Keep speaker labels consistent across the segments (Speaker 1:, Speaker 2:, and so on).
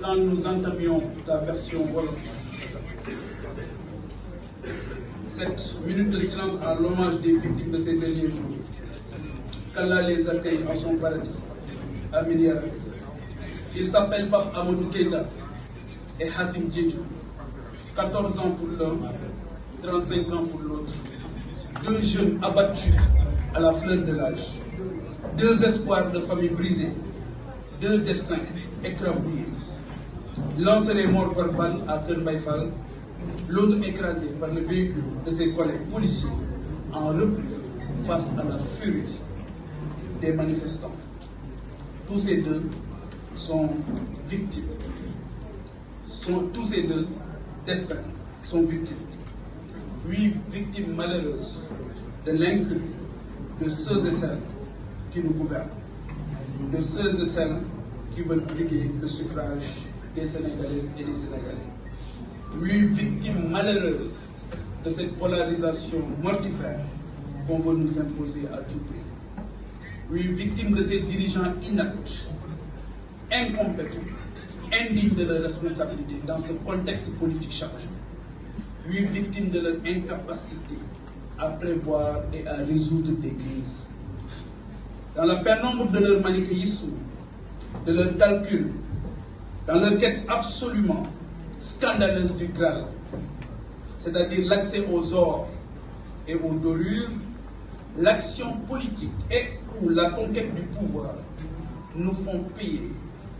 Speaker 1: quand nous entamions la version Wolof. Cette minute de silence à l'hommage des victimes de ces derniers jours. Qu'Allah les accueille en son paradis. Amin ya Rabbi. Il s'appelle Pape Amadou Keïta et Hassim Diédhiou. 14 ans pour l'un, 35 ans pour l'autre. Deux jeunes abattus à la fleur de l'âge. Deux espoirs de famille brisés. Deux destins écrabouillés. L'un serait mort par balle à Kër Mbaye Fall, l'autre écrasé par le véhicule de ses collègues policiers en repli face à la furie des manifestants. Tous ces deux sont victimes. Tous ces deux destins sont victimes. 8 victimes malheureuses de l'incul de ceux et celles qui nous gouvernent, de ceux et celles qui veulent briguer le suffrage des Sénégalaises et des Sénégalais. 8 victimes malheureuses de cette polarisation mortifère qu'on veut nous imposer à tout prix. 8 victimes de ces dirigeants inaptes, incompétents, indignes de leur responsabilité dans ce contexte politique chargé. 8 victimes de leur incapacité à prévoir et à résoudre des crises. Dans la pénombre de leur manichéisme, de leur calcul, dans leur quête absolument scandaleuse du Graal, c'est-à-dire l'accès aux ors et aux dorures, l'action politique et ou la conquête du pouvoir nous font payer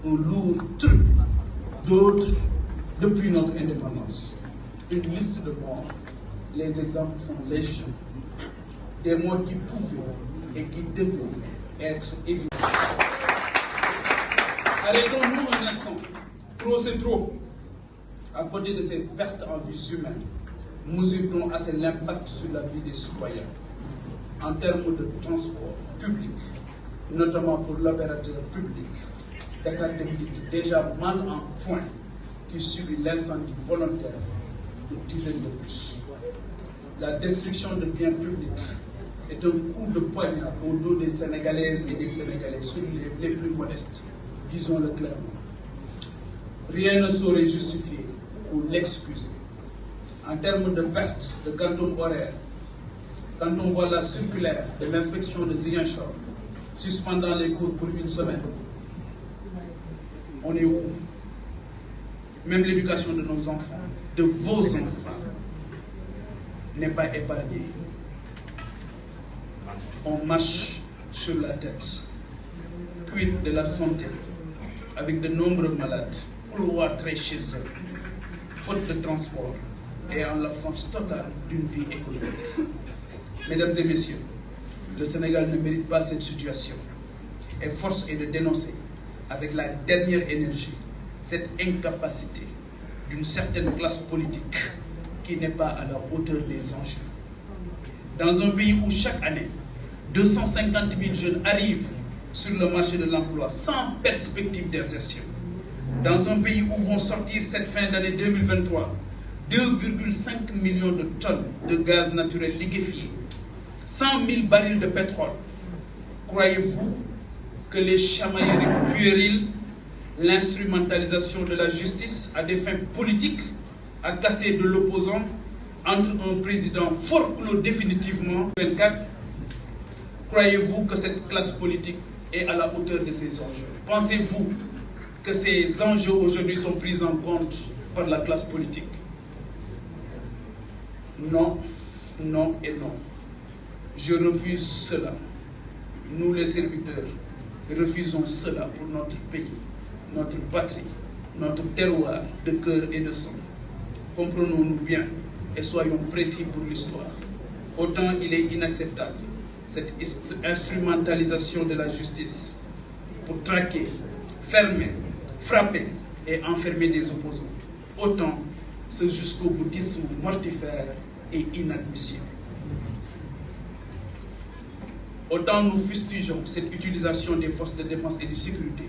Speaker 1: un lourd truc d'autres depuis notre indépendance. Une liste de morts, les exemples font légion. Des morts qui pouvaient et qui devaient être évités. Arrêtons-nous un instant. Trop c'est trop. À côté de ces pertes en vies humaines, mesurons assez l'impact sur la vie des citoyens en termes de transport public, notamment pour l'opérateur public Dakar Dem Dikk, déjà mal en point, qui subit l'incendie volontaire de dizaines de bus. La destruction de biens publics est un coup de poignard au dos des Sénégalaises et des Sénégalais, surtout les plus modestes, disons-le clairement. Rien ne saurait justifier ou l'excuser. En termes de perte de quantum horaire, quand on voit la circulaire de l'inspection de Ziguinchor suspendant les cours pour une semaine, on est où? Même l'éducation de nos enfants, de vos enfants, n'est pas épargnée. On marche sur la tête. Quid de la santé, avec de nombreux malades, cloîtrés chez eux, faute de transport et en l'absence totale d'une vie économique. Mesdames et messieurs, le Sénégal ne mérite pas cette situation. Et force est de dénoncer, avec la dernière énergie, cette incapacité d'une certaine classe politique qui n'est pas à la hauteur des enjeux. Dans un pays où chaque année, 250 000 jeunes arrivent sur le marché de l'emploi sans perspective d'insertion. Dans un pays où vont sortir cette fin d'année 2023 2,5 millions de tonnes de gaz naturel liquéfié, 100 000 barils de pétrole. Croyez-vous que les chamailleries puériles, l'instrumentalisation de la justice à des fins politiques, à casser de l'opposant entre un président forclos définitivement 24, croyez-vous que cette classe politique est à la hauteur de ces enjeux? Pensez-vous que ces enjeux aujourd'hui sont pris en compte par la classe politique? Non, non et non. Je refuse cela. Nous les serviteurs refusons cela pour notre pays, notre patrie, notre terroir de cœur et de sang. Comprenons-nous bien et soyons précis pour l'histoire. Autant il est inacceptable cette instrumentalisation de la justice pour traquer, fermer, frapper et enfermer des opposants. Autant ce jusqu'au boutisme mortifère est inadmissible. Autant nous fustigeons cette utilisation des forces de défense et de sécurité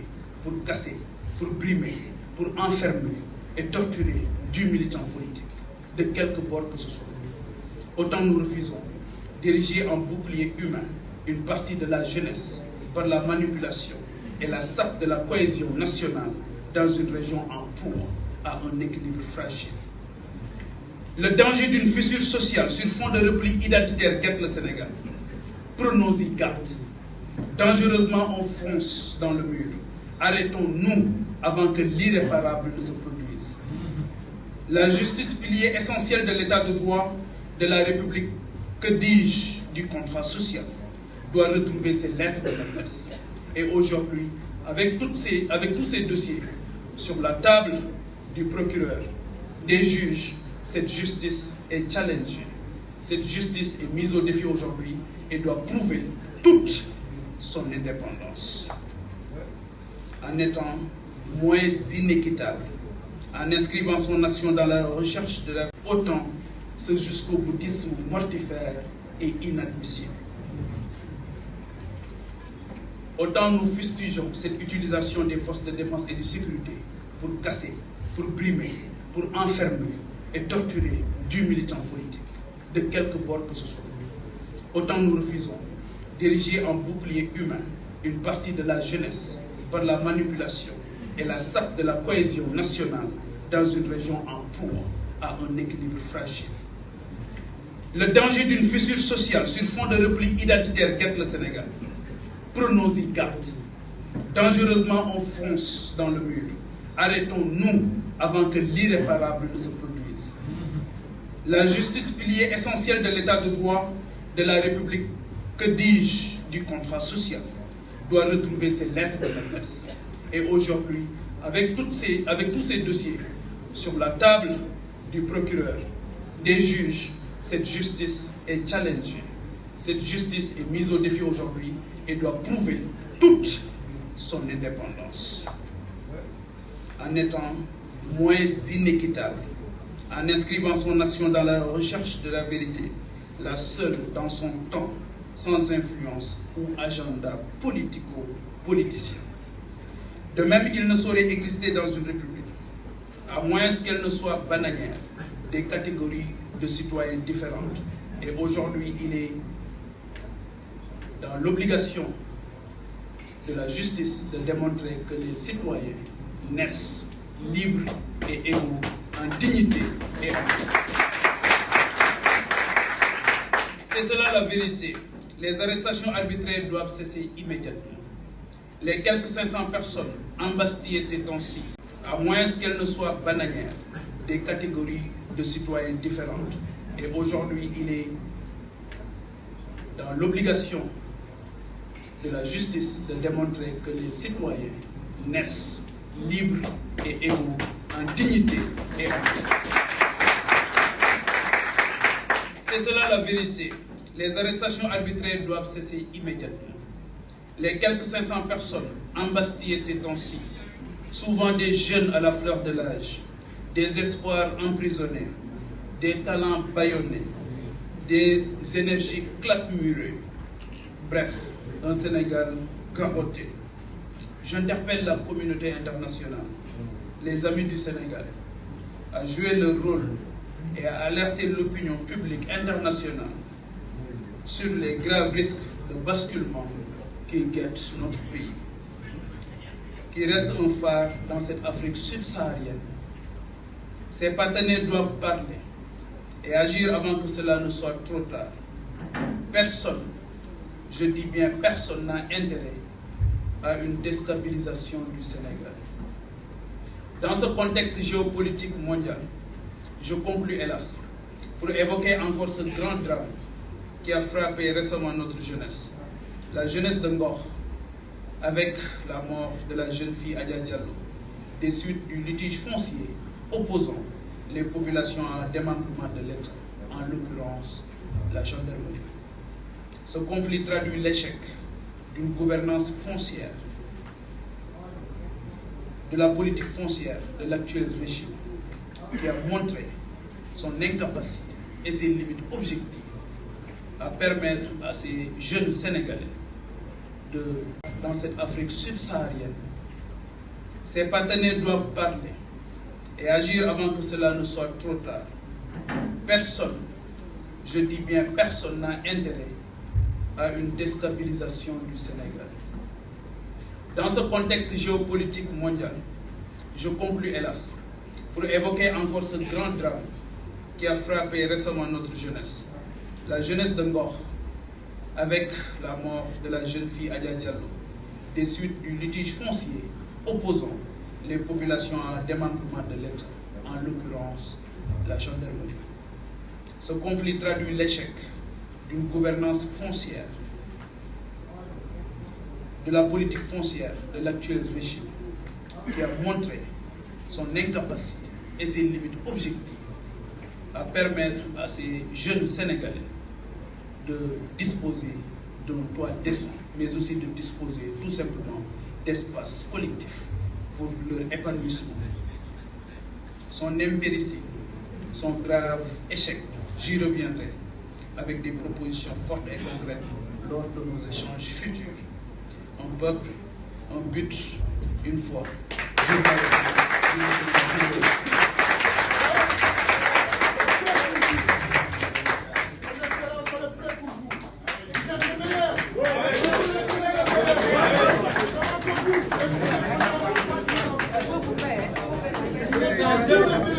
Speaker 1: pour casser, pour brimer, pour enfermer et torturer du militant politique, de quelque bord que ce soit. Autant nous refusons d'ériger en bouclier humain une partie de la jeunesse par la manipulation et la sape de la cohésion nationale dans une région en proie à un équilibre fragile. Le danger d'une fissure sociale sur fond de repli identitaire guette le Sénégal. Prenons-y garde. Dangereusement, on fonce dans le mur. Arrêtons-nous avant que l'irréparable ne se produise. La justice, pilier essentiel de l'état de droit de la République, que dis-je, du contrat social, doit retrouver ses lettres de noblesse. Et aujourd'hui, avec tous ces dossiers sur la table du procureur, des juges, cette justice est challengée. Cette justice est mise au défi aujourd'hui et doit prouver toute son indépendance. En étant moins inéquitable, en inscrivant son action dans la recherche de la... Autant ce jusqu'au boutisme mortifère et inadmissible. Autant nous fustigeons cette utilisation des forces de défense et de sécurité pour casser, pour brimer, pour enfermer et torturer du militant politique, de quelque bord que ce soit. Autant nous refusons d'ériger en bouclier humain une partie de la jeunesse par la manipulation et la sape de la cohésion nationale dans une région en proie à un équilibre fragile. Le danger d'une fissure sociale sur fond de repli identitaire guette le Sénégal. Prenons-y garde. Dangereusement, on fonce dans le mur. Arrêtons-nous avant que l'irréparable ne se produise. La justice, pilier essentiel de l'état de droit de la République, que dis-je, du contrat social, doit retrouver ses lettres de noblesse. Et aujourd'hui, avec tous ces dossiers sur la table du procureur, des juges, cette justice est challengée. Cette justice est mise au défi aujourd'hui et doit prouver toute son indépendance. En étant moins inéquitable, en inscrivant son action dans la recherche de la vérité, la seule dans son temps, sans influence ou agenda politico-politicien. De même, il ne saurait exister dans une république, à moins qu'elle ne soit bananière des catégories de citoyens différentes. Et aujourd'hui, il est dans l'obligation de la justice de démontrer que les citoyens naissent libres et égaux en dignité et en paix. C'est cela la vérité. Les arrestations arbitraires doivent cesser immédiatement. Les quelques 500 personnes embastillées ces temps-ci, à moins qu'elles ne soient bananières des catégories de citoyens différentes. Et aujourd'hui, il est dans l'obligation de la justice de démontrer que les citoyens naissent libres et égaux en dignité et en paix. C'est cela la vérité. Les arrestations arbitraires doivent cesser immédiatement. Les quelques 500 personnes embastillées ces temps-ci, souvent des jeunes à la fleur de l'âge, des espoirs emprisonnés, des talents bâillonnés, des énergies claquemurées, bref, un Sénégal garrotté. J'interpelle la communauté internationale, les amis du Sénégal, à jouer leur rôle et à alerter l'opinion publique internationale sur les graves risques de basculement qui guettent notre pays, qui reste un phare dans cette Afrique subsaharienne. Ces partenaires doivent parler et agir avant que cela ne soit trop tard. Personne, je dis bien personne, n'a intérêt à une déstabilisation du Sénégal. Dans ce contexte géopolitique mondial, je conclus hélas pour évoquer encore ce grand drame qui a frappé récemment notre jeunesse, la jeunesse de Ngor, avec la mort de la jeune fille Adja Diallo, des suites du litige foncier opposant les populations à un démembrement de l'État, en l'occurrence la gendarmerie. Ce conflit traduit l'échec d'une gouvernance foncière, de la politique foncière de l'actuel régime, qui a montré son incapacité et ses limites objectives à permettre à ces jeunes Sénégalais dans cette Afrique subsaharienne. Ces partenaires doivent parler et agir avant que cela ne soit trop tard. Personne, je dis bien personne, n'a intérêt à une déstabilisation du Sénégal. Dans ce contexte géopolitique mondial, je conclus hélas, pour évoquer encore ce grand drame qui a frappé récemment notre jeunesse. La jeunesse de Ngor, avec la mort de la jeune fille Adja Diallo, des suites du litige foncier opposant les populations à un démembrement de l'État, en l'occurrence la gendarmerie. Ce conflit traduit l'échec d'une gouvernance foncière, de la politique foncière de l'actuel régime, qui a montré son incapacité et ses limites objectives à permettre à ces jeunes Sénégalais de disposer d'un toit décent, mais aussi de disposer tout simplement d'espaces collectifs pour leur épanouissement. Son impéritie, son grave échec, j'y reviendrai avec des propositions fortes et concrètes lors de nos échanges futurs. Un peuple, un but, une foi.
Speaker 2: Merci.